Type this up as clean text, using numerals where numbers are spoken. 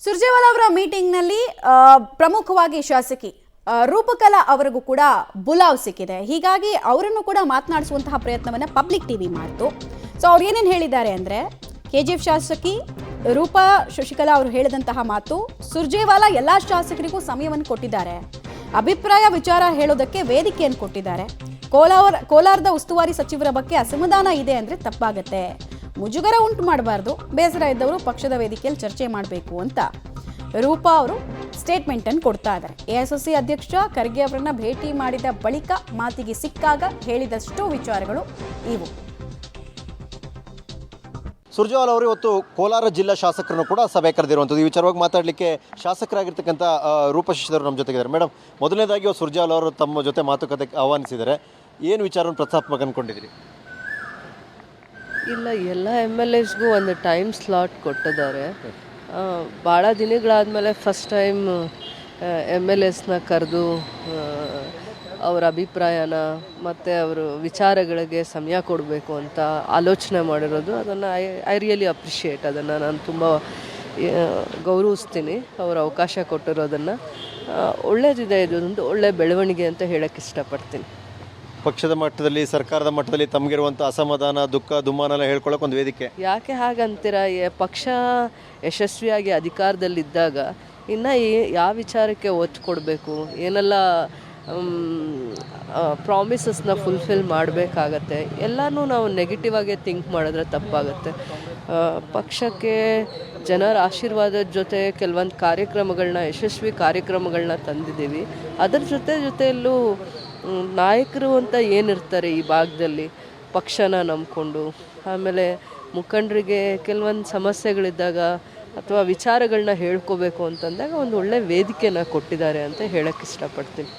ಸುರ್ಜೇವಾಲಾ ಅವರ ಮೀಟಿಂಗ್ನಲ್ಲಿ ಪ್ರಮುಖವಾಗಿ ಶಾಸಕಿ ರೂಪಕಲಾ ಅವರಿಗೂ ಕೂಡ ಬುಲಾವ್ ಸಿಕ್ಕಿದೆ. ಹೀಗಾಗಿ ಅವರನ್ನು ಕೂಡ ಮಾತನಾಡಿಸುವಂತಹ ಪ್ರಯತ್ನವನ್ನು ಪಬ್ಲಿಕ್ ಟಿವಿ ಮಾಡಿತು. ಸೊ ಅವ್ರು ಏನೇನು ಹೇಳಿದ್ದಾರೆ ಅಂದರೆ, ಕೆಜಿಎಫ್ ಶಾಸಕಿ ರೂಪಾ ಶಶಿಕಲಾ ಅವರು ಹೇಳಿದಂತಹ ಮಾತು, ಸುರ್ಜೇವಾಲಾ ಎಲ್ಲ ಶಾಸಕರಿಗೂ ಸಮಯವನ್ನು ಕೊಟ್ಟಿದ್ದಾರೆ, ಅಭಿಪ್ರಾಯ ವಿಚಾರ ಹೇಳೋದಕ್ಕೆ ವೇದಿಕೆಯನ್ನು ಕೊಟ್ಟಿದ್ದಾರೆ, ಕೋಲಾರದ ಉಸ್ತುವಾರಿ ಸಚಿವರ ಬಗ್ಗೆ ಅಸಮಾಧಾನ ಇದೆ ಅಂದರೆ ತಪ್ಪಾಗತ್ತೆ, ಮುಜುಗರ ಉಂಟು ಮಾಡಬಾರ್ದು, ಬೇಸರ ಇದ್ದವರು ಪಕ್ಷದ ವೇದಿಕೆಯಲ್ಲಿ ಚರ್ಚೆ ಮಾಡಬೇಕು ಅಂತ ರೂಪಾ ಅವರು ಸ್ಟೇಟ್ಮೆಂಟ್ ಅನ್ನು ಕೊಡ್ತಾ ಇದ್ದಾರೆ. ಎಐಸಿಸಿ ಅಧ್ಯಕ್ಷ ಖರ್ಗೆ ಅವರನ್ನ ಭೇಟಿ ಮಾಡಿದ ಬಳಿಕ ಮಾತಿಗೆ ಸಿಕ್ಕಾಗ ಹೇಳಿದಷ್ಟು ವಿಚಾರಗಳು ಇವು. ಸುರ್ಜೇವಾಲಾ ಅವರು ಇವತ್ತು ಕೋಲಾರ ಜಿಲ್ಲಾ ಶಾಸಕರನ್ನು ಕೂಡ ಸಭೆ ಕರೆದಿರುವಂಥದ್ದು. ಈ ವಿಚಾರವಾಗಿ ಮಾತಾಡಲಿಕ್ಕೆ ಶಾಸಕರಾಗಿರ್ತಕ್ಕಂಥ ರೂಪಾ ಶಶಿಧರ್ ನಮ್ಮ ಜೊತೆಗಿದ್ದಾರೆ. ಮೇಡಮ್, ಮೊದಲನೇದಾಗಿ ಸುರ್ಜೇವಾಲಾ ಅವರು ತಮ್ಮ ಜೊತೆ ಮಾತುಕತೆ ಆಹ್ವಾನಿಸಿದ್ದಾರೆ. ಏನು ವಿಚಾರವನ್ನು ಪ್ರಸ್ತಾಪವಾಗಿ ಅಂದ್ಕೊಂಡಿದ್ದೀರಿ? ಇಲ್ಲ, ಎಲ್ಲ MLAsಗೂ ಒಂದು ಟೈಮ್ ಸ್ಲಾಟ್ ಕೊಟ್ಟಿದ್ದಾರೆ. ಭಾಳ ದಿನಗಳಾದಮೇಲೆ ಫಸ್ಟ್ ಟೈಮ್ MLAsನ ಕರೆದು ಅವರ ಅಭಿಪ್ರಾಯನ ಮತ್ತು ಅವರು ವಿಚಾರಗಳಿಗೆ ಸಮಯ ಕೊಡಬೇಕು ಅಂತ ಆಲೋಚನೆ ಮಾಡಿರೋದು, ಅದನ್ನು ಐ ರಿಯಲಿ ಅಪ್ರಿಷಿಯೇಟ್. ಅದನ್ನು ನಾನು ತುಂಬ ಗೌರವಿಸ್ತೀನಿ, ಅವರು ಅವಕಾಶ ಕೊಟ್ಟಿರೋದನ್ನು. ಒಳ್ಳೆಯದಿದೆ, ಇದೊಂದು ಒಳ್ಳೆಯ ಬೆಳವಣಿಗೆ ಅಂತ ಹೇಳೋಕ್ಕೆ ಇಷ್ಟಪಡ್ತೀನಿ. ಪಕ್ಷದ ಮಟ್ಟದಲ್ಲಿ, ಸರ್ಕಾರದ ಮಟ್ಟದಲ್ಲಿ ತಮಗಿರುವಂಥ ಅಸಮಾಧಾನ, ದುಃಖ, ದುಮ್ಮಾನೆಲ್ಲ ಹೇಳ್ಕೊಳ್ಳೋಕೆ ಒಂದು ವೇದಿಕೆ. ಯಾಕೆ ಹಾಗಂತೀರ? ಪಕ್ಷ ಯಶಸ್ವಿಯಾಗಿ ಅಧಿಕಾರದಲ್ಲಿದ್ದಾಗ ಇನ್ನು ಯಾವ ವಿಚಾರಕ್ಕೆ ಒತ್ತು ಕೊಡಬೇಕು, ಏನೆಲ್ಲ ಪ್ರಾಮಿಸಸ್ನ ಫುಲ್ಫಿಲ್ ಮಾಡಬೇಕಾಗತ್ತೆ, ಎಲ್ಲನೂ ನಾವು ನೆಗೆಟಿವ್ ಆಗಿ ಥಿಂಕ್ ಮಾಡಿದ್ರೆ ತಪ್ಪಾಗುತ್ತೆ. ಪಕ್ಷಕ್ಕೆ ಜನರ ಆಶೀರ್ವಾದದ ಜೊತೆ ಕೆಲವೊಂದು ಕಾರ್ಯಕ್ರಮಗಳನ್ನ, ಯಶಸ್ವಿ ಕಾರ್ಯಕ್ರಮಗಳನ್ನ ತಂದಿದ್ದೀವಿ. ಅದರ ಜೊತೆಯಲ್ಲೂ ನಾಯಕರು ಅಂತ ಏನಿರ್ತಾರೆ ಈ ಭಾಗದಲ್ಲಿ, ಪಕ್ಷನ ನಂಬಿಕೊಂಡು, ಆಮೇಲೆ ಮುಖಂಡರಿಗೆ ಕೆಲವೊಂದು ಸಮಸ್ಯೆಗಳಿದ್ದಾಗ ಅಥವಾ ವಿಚಾರಗಳನ್ನ ಹೇಳ್ಕೋಬೇಕು ಅಂತಂದಾಗ ಒಂದು ಒಳ್ಳೆ ವೇದಿಕೆನ ಕೊಟ್ಟಿದ್ದಾರೆ ಅಂತ ಹೇಳೋಕ್ಕೆ ಇಷ್ಟಪಡ್ತೀನಿ.